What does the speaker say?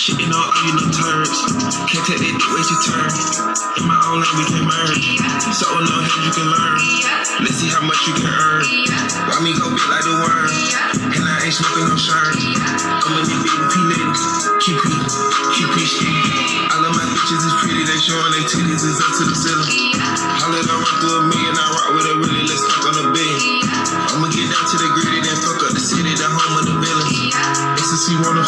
Shitting on all you know turds. Can't take that dick, wait your turn. In my own lane we can merge. So no hands you can learn. Let's see how much you can earn. Why me go big like the worm? And I ain't smoking no shirt. I'm in the BDP ladies. QP ski. All of my bitches is pretty, they showing their titties is up to the ceiling. Holla done run through a million, I rock with a really, let's fuck on a billion. I'ma get down to the gritty, then fuck up the city, the home of the villains. SSC wanna